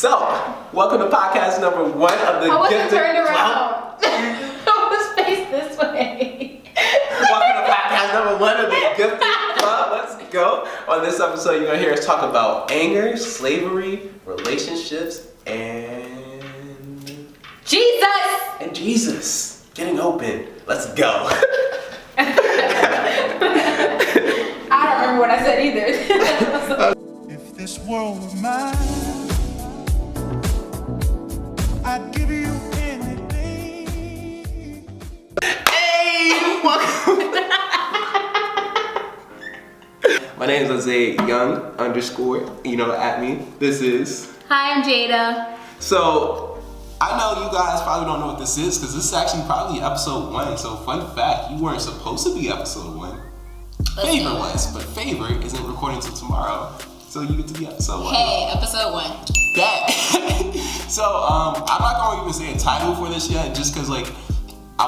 So, welcome to podcast number 1 of the I wasn't Gifted turned Club. around. I was faced this way. Welcome to podcast number 1 of the Gifted Club. Let's go. On this episode, you're going to hear us talk about anger, slavery, relationships, and Jesus. Getting open. Let's go. I don't remember what I said either. If this world were mine, I'd give you anything. Hey, welcome. My name is Isaiah Young _ at me. This is. Hi, I'm Jada. So, I know you guys probably don't know what this is because this is actually probably episode 1. So, fun fact, you weren't supposed to be episode 1. Favor was, but Favor isn't recording until tomorrow. So, you get to be episode 1. Hey, episode 1. That. So, I'm not going to even say a title for this yet just because, I'm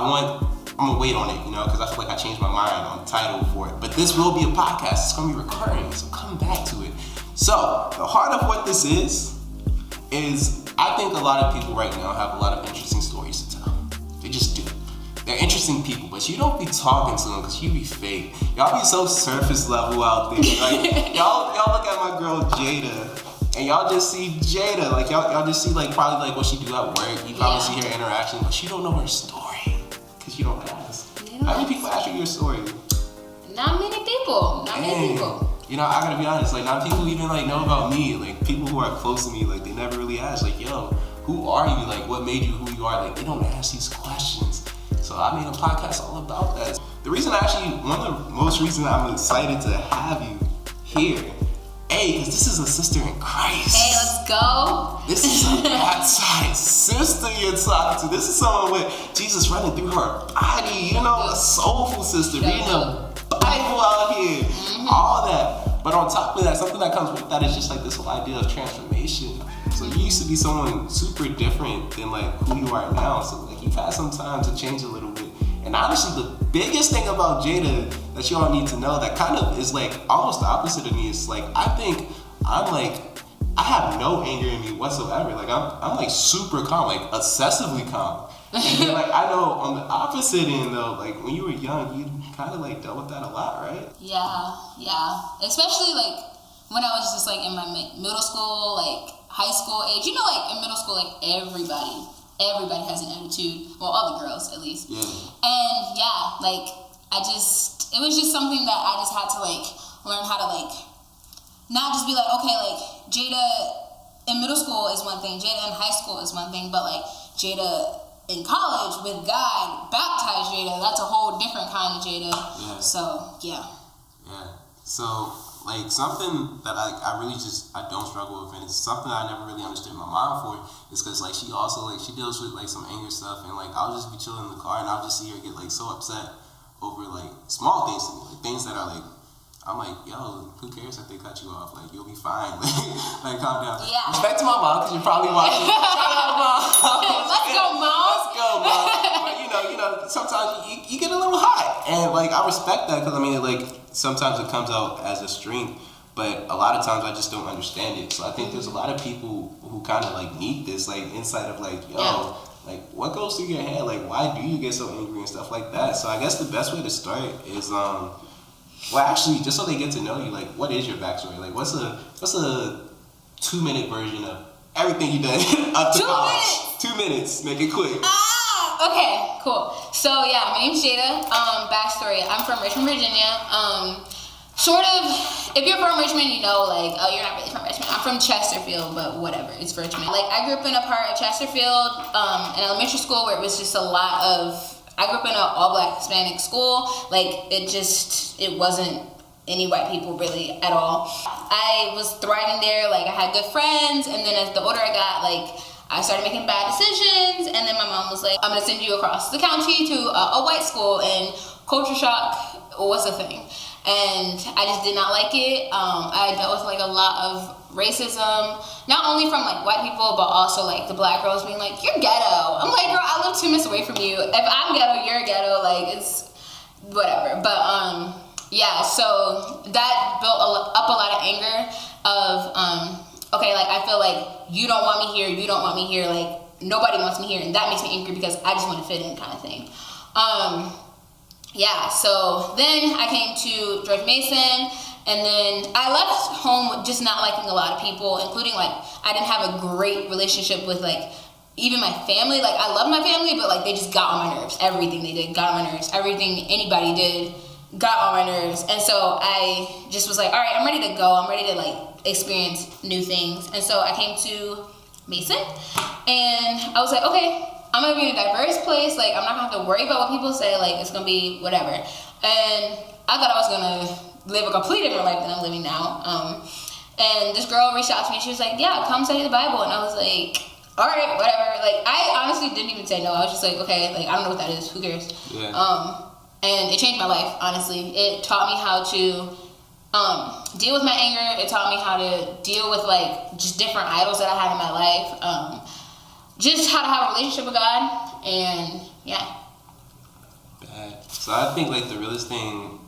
going to wait on it, because I feel like I changed my mind on the title for it. But this will be a podcast. It's going to be recurring, so come back to it. So, the heart of what this is I think a lot of people right now have a lot of interesting stories to tell. They just do. They're interesting people, but you don't be talking to them because you be fake. Y'all be so surface level out there. Like, y'all look at my girl Jada, and y'all just see Jada. Like, y'all just see, probably, what she do at work. You probably see her interaction, but you don't know her story because you don't ask. How many people ask you your story? Not many people. I gotta be honest, not people even know about me. People who are close to me, they never really ask, yo, who are you? What made you who you are? They don't ask these questions. So I made a podcast all about that. The reason one of the most reasons I'm excited to have you here, because this is a sister in Christ. Hey, let's go. This is a baptized sister you're talking to. This is someone with Jesus running through her body, a soulful sister, reading the Bible out here, all that. But on top of that, something that comes with that is just this whole idea of transformation. So you used to be someone super different than who you are now. So you've had some time to change a little bit. And honestly, the biggest thing about Jada that you all need to know that kind of is almost the opposite of me is I think I have no anger in me whatsoever. I'm super calm, excessively calm. And then I know on the opposite end though, when you were young, you kind of dealt with that a lot, right? Yeah. Especially when I was just in my middle school, high school age. In middle school, everybody has an attitude. Well, all the girls at least. Yeah. And it was just something that I just had to learn how to not just be okay, Jada in middle school is one thing, Jada in high school is one thing, but Jada in college with God, baptized Jada, that's a whole different kind of Jada. Yeah. So, yeah. Yeah. So, something that I really I don't struggle with, and it's something I never really understood my mom for, is because, she also, she deals with, some anger stuff, and, I'll just be chilling in the car, and I'll just see her get, so upset over, small things to me, things that are, I'm yo, who cares if they cut you off? You'll be fine. Calm down. Yeah. Respect to my mom, because you're probably watching. Shout out, Mom. Let's go, Mom. Let's go, Mom. But, sometimes you get a little hot. And, I respect that, because, sometimes it comes out as a strength, but a lot of times I just don't understand it. So I think there's a lot of people who kind of, need this, insight of, yo, what goes through your head? Why do you get so angry and stuff like that? So I guess the best way to start is, well, actually, just so they get to know you, what is your backstory? What's a 2-minute version of everything you done up to 2 college? 2 minutes, make it quick. Okay, cool. So yeah, my name's Jada. Backstory: I'm from Richmond, Virginia. Sort of. If you're from Richmond, you know, oh, you're not really from Richmond. I'm from Chesterfield, but whatever, it's Richmond. I grew up in a part of Chesterfield, in elementary school, where it was just a lot of. I grew up in an all-black Hispanic school. It wasn't any white people really at all. I was thriving there. I had good friends, and then as the older I got, I started making bad decisions, and then my mom was like, I'm gonna send you across the county to a white school, and culture shock was a thing. And I just did not like it. I dealt with a lot of racism, not only from white people, but also the black girls being you're ghetto. I'm girl, I live 2 minutes away from you. If I'm ghetto, you're ghetto. It's whatever. But yeah, so that built up a lot of anger of okay, like I feel like you don't want me here, like nobody wants me here, and that makes me angry because I just want to fit in, kind of thing. Yeah, so then I came to George Mason, and then I left home just not liking a lot of people, including like I didn't have a great relationship with like even my family. Like I love my family, but like they just got on my nerves. Everything they did got on my nerves. Everything anybody did got on my nerves. And so I just was like, all right, I'm ready to go. I'm ready to like experience new things. And so I came to Mason, and I was like, okay, I'm gonna be in a diverse place. Like I'm not gonna have to worry about what people say. Like it's gonna be whatever. And I thought I was gonna live a completely different life than I'm living now. And this girl reached out to me. She was like, yeah, come study the Bible. And I was like, all right, whatever. Like I honestly didn't even say no. I was just like, okay, like I don't know what that is. Who cares? Yeah. And it changed my life, honestly. It taught me how to deal with my anger. It taught me how to deal with like just different idols that I had in my life. Just how to have a relationship with God, and yeah. So I think like the realest thing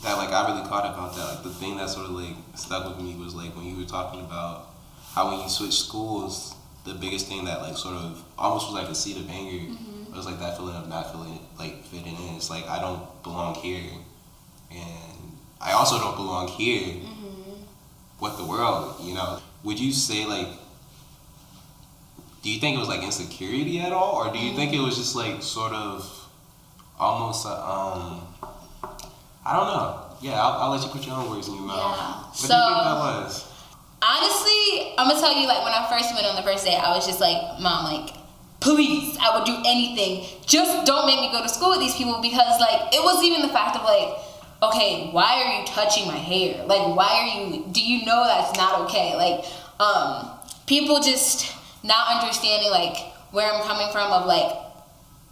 that like I really caught about that, like the thing that sort of like stuck with me was like when you were talking about how when you switch schools, the biggest thing that like sort of almost was like a seed of anger. It was like that feeling of not feeling like fitting in. It's like I don't belong here, and I also don't belong here with the world. You know, would you say like? Do you think it was like insecurity at all, or do you think it was just like sort of almost I don't know. Yeah, I'll let you put your own words in your mouth. Yeah. What do you think that was? Honestly, I'm gonna tell you, like when I first went on the first day, I was just like, Mom, like, please, I would do anything. Just don't make me go to school with these people, because like it wasn't even the fact of like, okay, why are you touching my hair? Like, do you know that's not okay? Like, people just not understanding like where I'm coming from of like,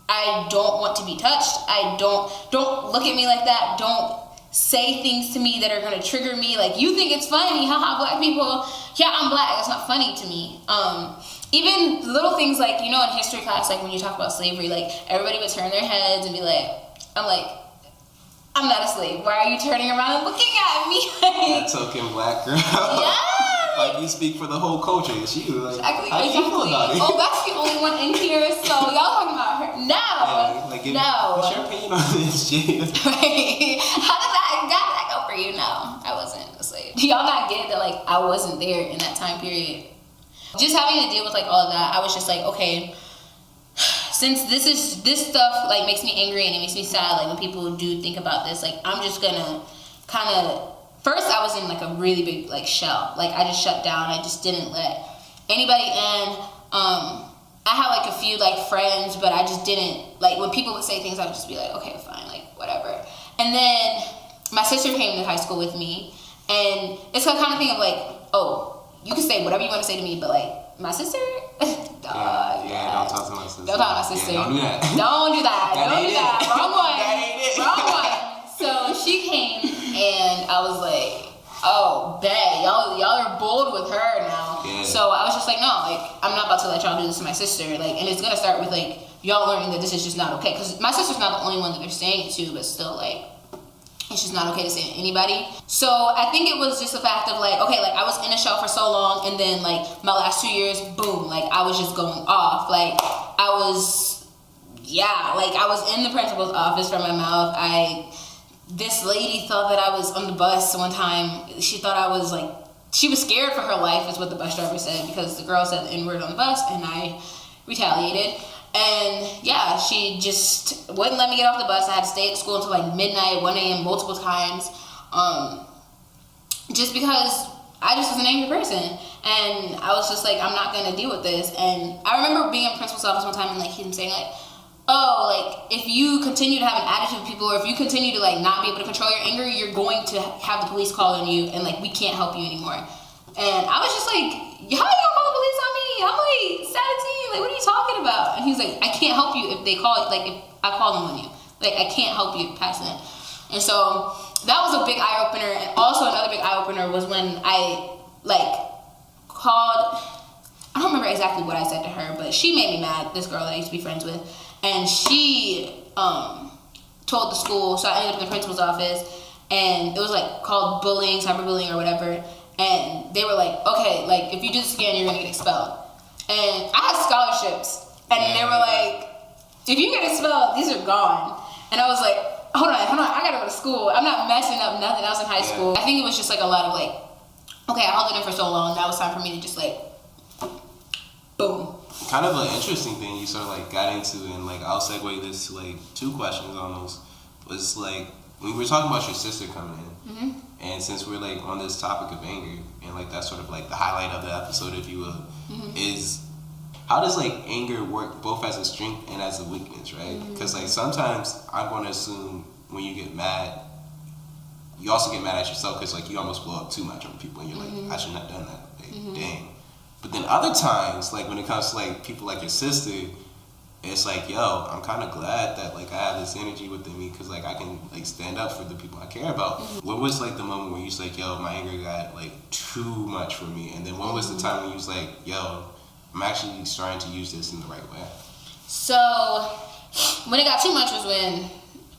I don't want to be touched. Don't look at me like that. Don't say things to me that are gonna trigger me. Like, you think it's funny, haha, black people. Yeah, I'm black. It's not funny to me. Even little things like, you know, in history class, like when you talk about slavery, like everybody would turn their heads and be like, I'm not a slave. Why are you turning around and looking at me? That token black girl. Yeah. Like you speak for the whole culture. She like, Exactly. how do you feel about it? Oh, that's the only one in here. So y'all talking about her? No. Yeah, like, No. What's your opinion on this, Jada? Right. How did that go for you? No, I wasn't a slave. Do y'all not get it that like I wasn't there in that time period? Just having to deal with like all of that, I was just like, okay, since this stuff like makes me angry and it makes me sad, like when people do think about this, like I'm just gonna kind of. First, I was in like a really big like shell. Like I just shut down. I just didn't let anybody in. I had like a few like friends, but I just didn't like when people would say things. I would just be like, okay, fine, like whatever. And then my sister came to high school with me, and it's the kind of thing of like, oh, you can say whatever you want to say to me, but like my sister, dog. Yeah, don't talk to my sister. Don't talk to my sister. Yeah, don't do that. Don't do that. Don't do that. It. Wrong one. That ain't it. Wrong one. So she came, and I was like, oh, bet, y'all are bold with her now. Yeah. So I was just like, no, like, I'm not about to let y'all do this to my sister. Like, and it's gonna start with like, y'all learning that this is just not okay. Because my sister's not the only one that they're saying it to, but still, like, it's just not okay to say it to anybody. So I think it was just the fact of like, okay, like I was in a shell for so long, and then like my last 2 years, boom, like I was just going off. Like I was in the principal's office from my mouth. This lady thought that I was on the bus one time. She thought I was like, she was scared for her life is what the bus driver said, because the girl said the N-word on the bus, and I retaliated. And yeah, she just wouldn't let me get off the bus. I had to stay at school until like midnight, 1 a.m. multiple times. Just because I just was an angry person. And I was just like, I'm not gonna deal with this. And I remember being in principal's office one time and like him saying like, oh, like if you continue to have an attitude with people, or if you continue to like not be able to control your anger, you're going to have the police call on you, and like we can't help you anymore. And I was just like, how are you gonna call the police on me? I'm like 17, like what are you talking about? And he's like, I can't help you if they call, like if I call them on you, like I can't help you past that. And so that was a big eye opener. And also another big eye opener was when I like called, I don't remember exactly what I said to her, but she made me mad, this girl that I used to be friends with. And she told the school, so I ended up in the principal's office, and it was like called bullying, cyberbullying or whatever. and they were like, okay, like if you do this again, you're gonna get expelled. And I had scholarships, and they were like, if you get expelled, these are gone. And I was like, hold on, I gotta go to school. I'm not messing up nothing. I was in high school. I think it was just like a lot of like, okay, I held it in for so long. Now it's time for me to just like, boom. Kind of an interesting thing you sort of like got into, and like I'll segue this to like 2 questions almost. Was like when we were talking about your sister coming in, and since we're like on this topic of anger, and like that's sort of like the highlight of the episode, if you will, is how does like anger work both as a strength and as a weakness, right? Because like sometimes I'm going to assume when you get mad, you also get mad at yourself because like you almost blow up too much on people, and you're like, I shouldn't have done that. Like, dang. But then other times, like when it comes to like people like your sister, it's like, yo, I'm kind of glad that like I have this energy within me because like I can like stand up for the people I care about. What was like the moment where you was like, yo, my anger got like too much for me? And then when was the time when you was like, yo, I'm actually trying to use this in the right way? So when it got too much was when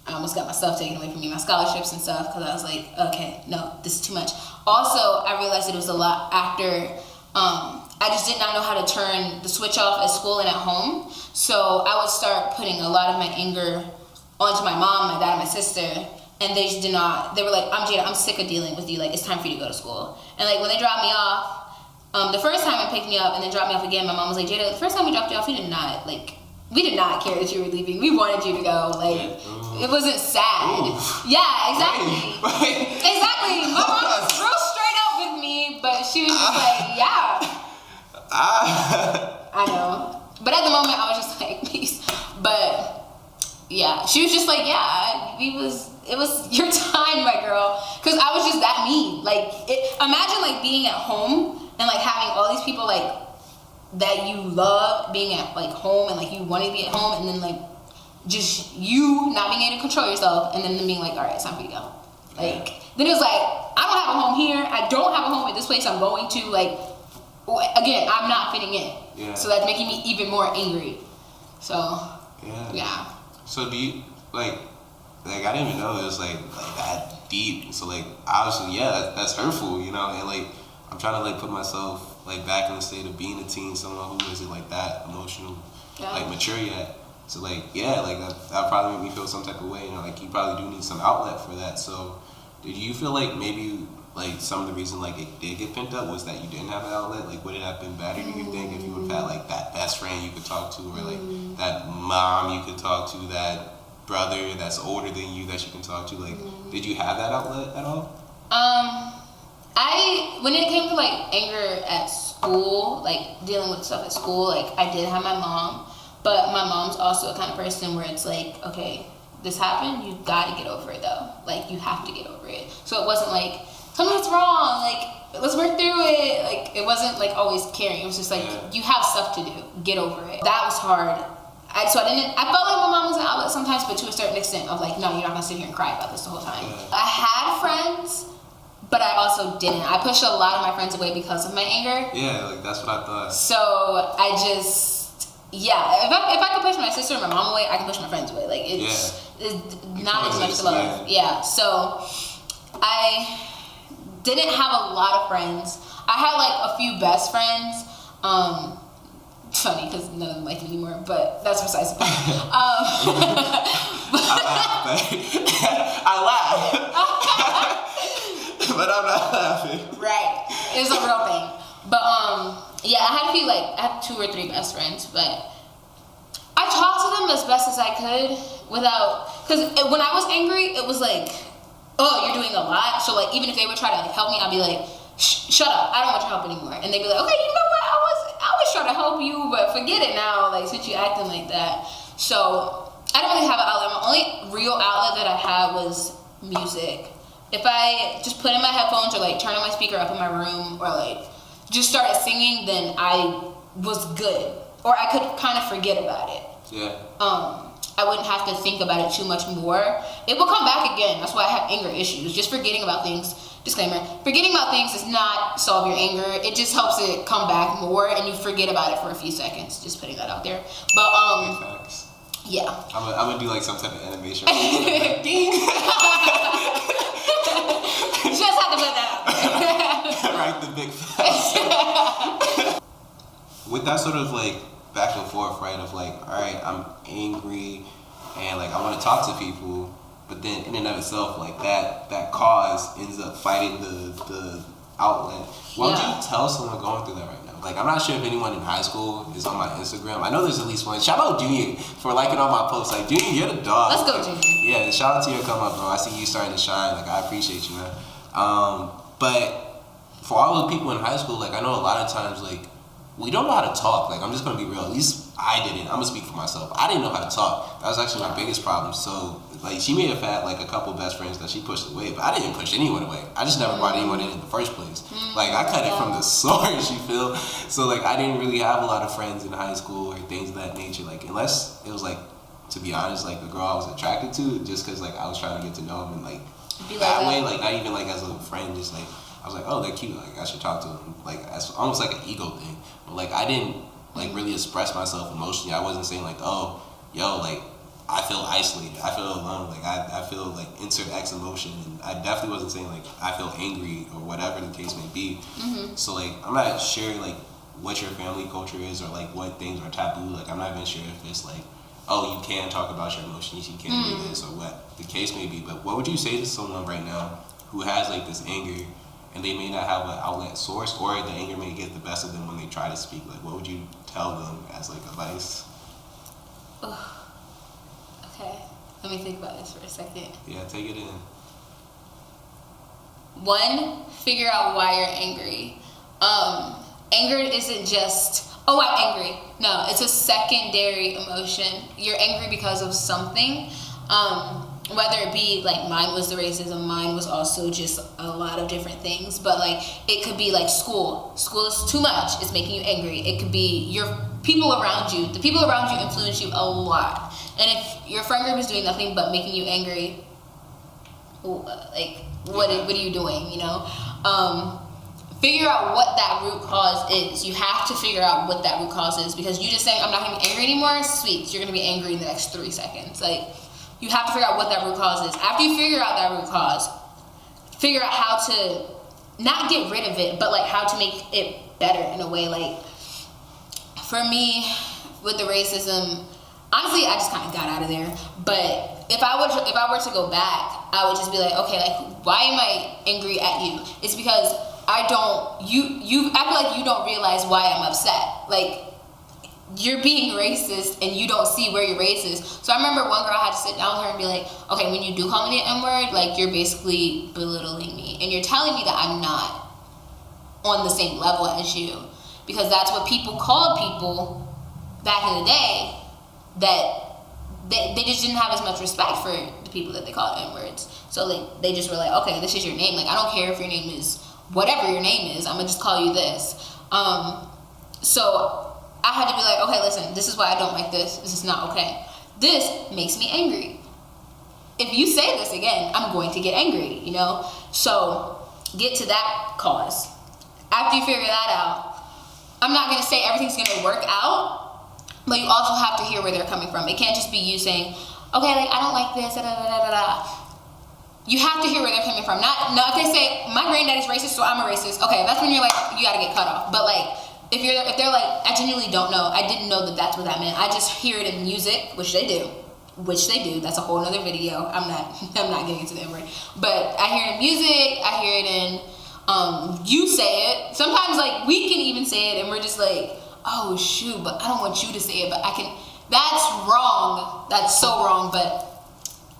I almost got my stuff taken away from me, my scholarships and stuff, because I was like, okay, no, this is too much. Also, I realized it was a lot after I just did not know how to turn the switch off at school and at home. So I would start putting a lot of my anger onto my mom, my dad, and my sister. And they just did not, they were like, Jada, I'm sick of dealing with you. Like, it's time for you to go to school. And like, when they dropped me off, the first time it picked me up and then dropped me off again, my mom was like, Jada, the first time we dropped you off, we did not care that you were leaving. We wanted you to go. Like, it wasn't sad. Ooh. Yeah, exactly. Right. Exactly. My mom was real straight up with me, but she was just like, yeah. I know. But at the moment, I was just like, peace. But yeah, she was just like, yeah, it was your time, my girl. Because I was just that mean. Like, imagine like being at home and like having all these people like that you love being at like home, and like you wanting to be at home, and then like just you not being able to control yourself, and then them being like, all right, it's time for you to go. Like, then it was like, I don't have a home here. I don't have a home at this place I'm going to. Like, again, I'm not fitting in. Yeah. So that's making me even more angry. So, yeah. So do you, like I didn't even know it was like that deep. So like, obviously, yeah, that's hurtful, you know? And like, I'm trying to like put myself like back in the state of being a teen, someone who isn't like that emotional, like mature yet. So like, yeah, like that probably made me feel some type of way, you know? Like, you probably do need some outlet for that. So did you feel like maybe like some of the reason like it did get pent up was that you didn't have an outlet? Like, would it have been better, do you think, if you would have had like that best friend you could talk to, or like that mom you could talk to, that brother that's older than you that you can talk to? Like, did you have that outlet at all? When it came to like anger at school, like dealing with stuff at school, like I did have my mom, but my mom's also a kind of person where it's like, okay, this happened, you gotta get over it though. Like, you have to get over it. So it wasn't like, tell me what's wrong, like, let's work through it. Like, it wasn't like always caring. It was just like, you have stuff to do, get over it. That was hard. I felt like my mom was an outlet sometimes, but to a certain extent of like, no, you're not gonna sit here and cry about this the whole time. I had friends, but I also didn't. I pushed a lot of my friends away because of my anger. Yeah, like that's what I thought. So I just, if I could push my sister and my mom away, I can push my friends away. Like, it's not as much love. Yeah, so I didn't have a lot of friends. I had like a few best friends. It's funny because none of them like me anymore, but that's besides the point. I laugh. But I'm not laughing. Right. It's a real thing. But I had 2 or 3 best friends, but I talked to them as best as I could because when I was angry, it was like, oh, you're doing a lot. So like, even if they would try to like help me, I'd be like, shut up, I don't want your help anymore. And they'd be like, okay, you know what, I was trying to help you, but forget it now, like, since you acting like that. So I didn't really have an outlet. My only real outlet that I had was music. If I just put in my headphones or like turn on my speaker up in my room or like just started singing, then I was good, or I could kind of forget about it. I wouldn't have to think about it too much more. It will come back again. That's why I have anger issues. Just forgetting about things, disclaimer, forgetting about things does not solve your anger. It just helps it come back more, and you forget about it for a few seconds. Just putting that out there. But yeah. I'm gonna do like some type of animation. Ding. Just have to put that out there. strike the big fat. With that sort of like back and forth, right? Of like, all right, I'm angry, and like I want to talk to people, but then in and of itself, like that cause ends up fighting the outlet. What would you tell someone going through that right now? Like, I'm not sure if anyone in high school is on my Instagram. I know there's at least one. Shout out Junior for liking all my posts. Like, Junior, you're the dog. Let's go, Junior. Yeah, shout out to your come up, bro. I see you starting to shine. Like, I appreciate you, man. But for all the people in high school, like, I know a lot of times, like, we don't know how to talk. Like, I'm just gonna be real. At least I didn't. I'm gonna speak for myself. I didn't know how to talk. That was actually my biggest problem. So, like, she may have had like a couple best friends that she pushed away, but I didn't push anyone away. I just never brought anyone in the first place. Like, I cut it from the source, you feel? So, like, I didn't really have a lot of friends in high school or things of that nature. Like, unless it was like, to be honest, like the girl I was attracted to, just because like I was trying to get to know them and like that way, like not even like as a friend, just like I was like, oh, they're cute, like I should talk to them. Like, it's almost like an ego thing. But like I didn't like really express myself emotionally. I wasn't saying like, oh, yo, like I feel isolated, I feel alone, like I feel like insert X emotion, and I definitely wasn't saying like I feel angry or whatever the case may be. So like I'm not sure like what your family culture is or like what things are taboo. Like I'm not even sure if it's like, oh, you can talk about your emotions, you can do this or what the case may be. But what would you say to someone right now who has like this anger and they may not have an outlet source, or the anger may get the best of them when they try to speak? Like, what would you tell them as like advice? Okay, let me think about this for a second. Yeah, take it in. One, figure out why you're angry. Anger isn't just, oh, I'm angry. No, it's a secondary emotion. You're angry because of something. Whether it be like mine was the racism, mine was also just a lot of different things. But like it could be like school. School is too much. It's making you angry. It could be your people around you. The people around you influence you a lot. And if your friend group is doing nothing but making you angry, like what are you doing? You know. Figure out what that root cause is. You have to figure out what that root cause is, because you just saying I'm not gonna be angry anymore, sweet, you're gonna be angry in the next 3 seconds. Like, you have to figure out what that root cause is. After you figure out that root cause, figure out how to not get rid of it, but like how to make it better in a way. Like for me, with the racism, honestly, I just kind of got out of there. But if I were to go back, I would just be like, okay, like why am I angry at you? It's because you I feel like you don't realize why I'm upset. Like, you're being racist and you don't see where you're racist. So I remember one girl had to sit down with her and be like, okay, when you do call me the N-word, like you're basically belittling me. And you're telling me that I'm not on the same level as you. Because that's what people called people back in the day, that they just didn't have as much respect for the people that they called N-words. So like they just were like, okay, this is your name. Like, I don't care if your name is whatever your name is, I'm gonna just call you this. So I had to be like, okay, listen, this is why I don't like this. This is not okay. This makes me angry. If you say this again, I'm going to get angry, you know? So get to that cause. After you figure that out, I'm not gonna say everything's gonna work out, but you also have to hear where they're coming from. It can't just be you saying, okay, like I don't like this, da da da da da. You have to hear where they're coming from. Not if they say my granddaddy's racist, so I'm a racist. Okay, that's when you're like, you gotta get cut off. But like, if they're like, I genuinely don't know. I didn't know that that's what that meant. I just hear it in music, which they do. That's a whole nother video. I'm not getting into the word. But I hear it in music. I hear it in you say it. Sometimes like we can even say it, and we're just like, oh shoot, but I don't want you to say it, but I can. That's wrong. That's so wrong. But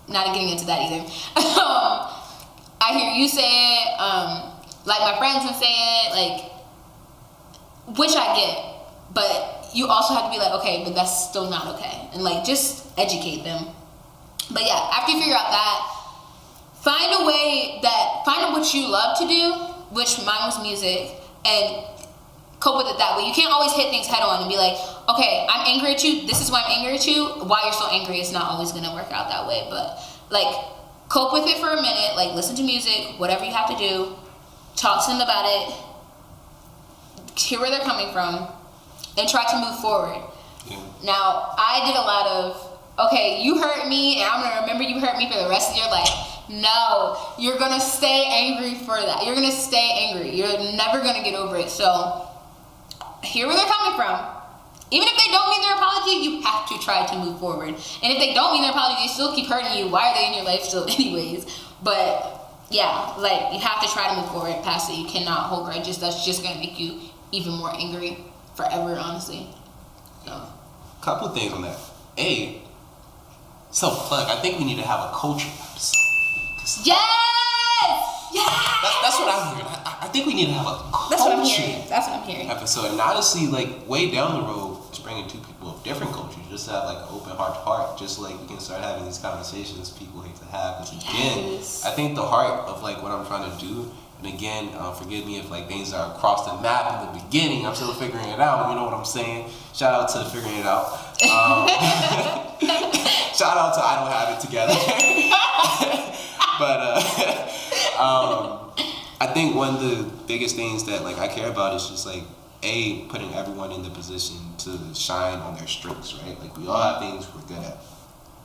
not getting into that either. I hear you say it, like my friends can say it, like, which I get, but you also have to be like, okay, but that's still not okay, and like just educate them. But yeah, after you figure out that, find out what you love to do, which mine was music, and cope with it that way. You can't always hit things head on and be like, okay, I'm angry at you, this is why I'm angry at you. Why you're so angry, it's not always gonna work out that way. But like, cope with it for a minute, like listen to music, whatever you have to do, talk to them about it, hear where they're coming from, and try to move forward. Yeah. Now, I did a lot of, okay, you hurt me, and I'm gonna remember you hurt me for the rest of your life. No, you're gonna stay angry for that. You're gonna stay angry. You're never gonna get over it. So, hear where they're coming from. Even if they don't mean their apology, you have to try to move forward. And if they don't mean their apology, they still keep hurting you. Why are they in your life still anyways? But yeah, like, you have to try to move forward past it. You cannot hold grudges. That's just gonna make you even more angry forever, honestly. So. Couple things on that. Self-plug. I think we need to have a culture episode. Yes! Yes! That's what I'm hearing. I think we need to have a culture That's what I'm hearing. episode. And honestly, like, way down the road, just bringing two people of different cultures, just to have like an open heart to heart, just like we can start having these conversations people hate to have. Because again, I think the heart of like what I'm trying to do, and again, forgive me if like things are across the map in the beginning, I'm still figuring it out, you know what I'm saying? Shout out to figuring it out. Shout out to I don't have it together. But I think one of the biggest things that like I care about is just like putting everyone in the position to shine on their strengths, right? Like we all have things we're good at.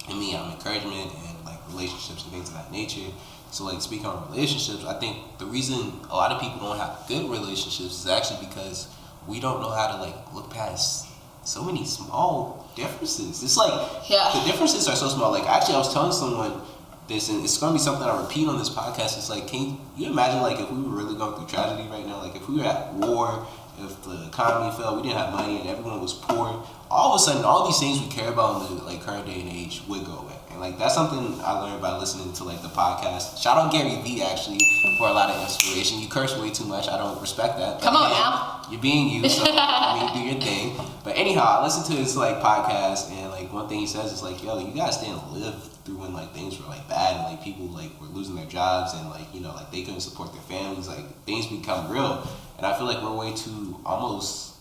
And me, I'm encouragement and like relationships and things of that nature. So like speaking on relationships, I think the reason a lot of people don't have good relationships is actually because we don't know how to like look past so many small differences. It's like the differences are so small. Like actually I was telling someone this, and it's gonna be something I repeat on this podcast. It's like, can you imagine like if we were really going through tragedy right now, like if we were at war, if the economy fell, we didn't have money and everyone was poor, all of a sudden all these things we care about in the like current day and age would go away. And like that's something I learned by listening to like the podcast. Shout out Gary Vee actually for a lot of inspiration. You curse way too much. I don't respect that. Come on now. You're being you, so I mean do your thing. But anyhow, I listened to his like podcast, and like one thing he says is like, yo, you guys didn't live through when like things were like bad and like people like were losing their jobs and like, you know, like they couldn't support their families, like things become real. And I feel like we're way too almost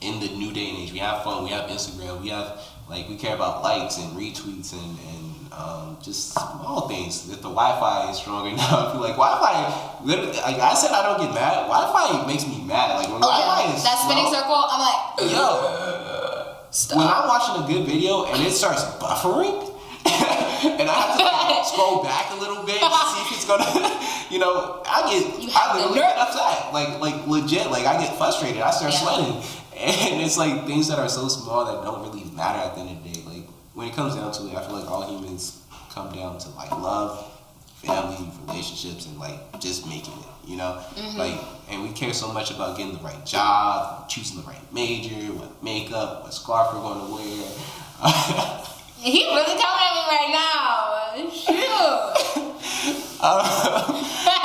in the new day and age. We have fun, we have Instagram, we have like we care about likes and retweets and just small things. If the Wi-Fi is strong enough, like Wi-Fi, literally, like I said, I don't get mad. Wi-Fi makes me mad. Like when Wi-Fi is that spinning circle, I'm like, yo. Stop. When I'm watching a good video and it starts buffering, and I have to like, scroll back a little bit to see if it's gonna, you know, I literally get upset, like legit, like I get frustrated, I start sweating, and it's like things that are so small that don't really matter at the end of the day. Like when it comes down to it, I feel like all humans come down to like love, family, relationships, and like just making it, you know, like, and we care so much about getting the right job, choosing the right major, what makeup, what scarf we're going to wear. He really coming at me right now. Shoot.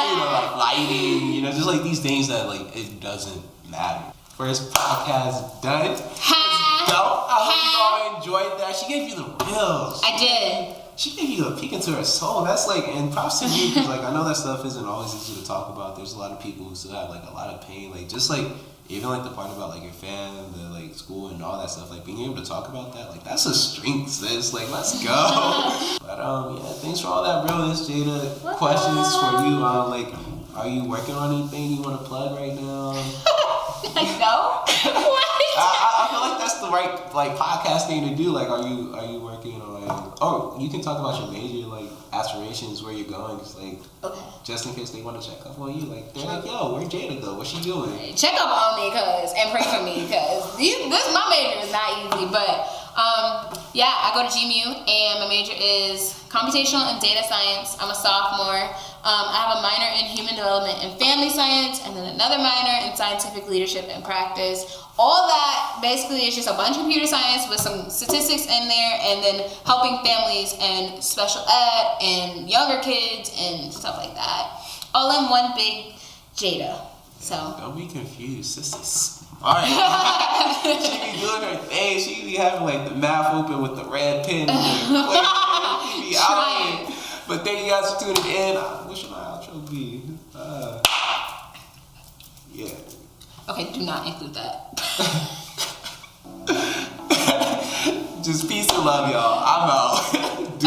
You know, like lighting, you know, just like these things that like it doesn't matter. First podcast done. Let's go. I hope you all enjoyed that. She gave you the reals. I did. She gave you a peek into her soul. That's like, and props to you because like I know that stuff isn't always easy to talk about. There's a lot of people who still have like a lot of pain, like just like. Even like the part about like your fam, the like school and all that stuff, like being able to talk about that, like that's a strength, sis. Like let's go. But yeah, thanks for all that realness, Jada. Questions for you. Like, are you working on anything you want to plug right now? No. What? I feel like that's the right like podcast thing to do. Like, are you working on? Oh, you can talk about your major like aspirations, where you're going. Cause like, just in case they want to check up on you, like they're like, yo, where'd Jada go? What's she doing? Check up on me, and pray for me, cause this my major is not easy. But yeah, I go to GMU, and my major is computational and data science. I'm a sophomore. I have a minor in human development and family science, and then another minor in scientific leadership and practice. All that basically is just a bunch of computer science with some statistics in there, and then helping families and special ed and younger kids and stuff like that. All in one big Jada. So don't be confused, sisters. Alright. She be doing her thing. She be having like the math open with the red pen and the she be out here. But thank you guys for tuning in. What should my outro be? Yeah. Okay, do not include that. Just peace and love, y'all. I'm out.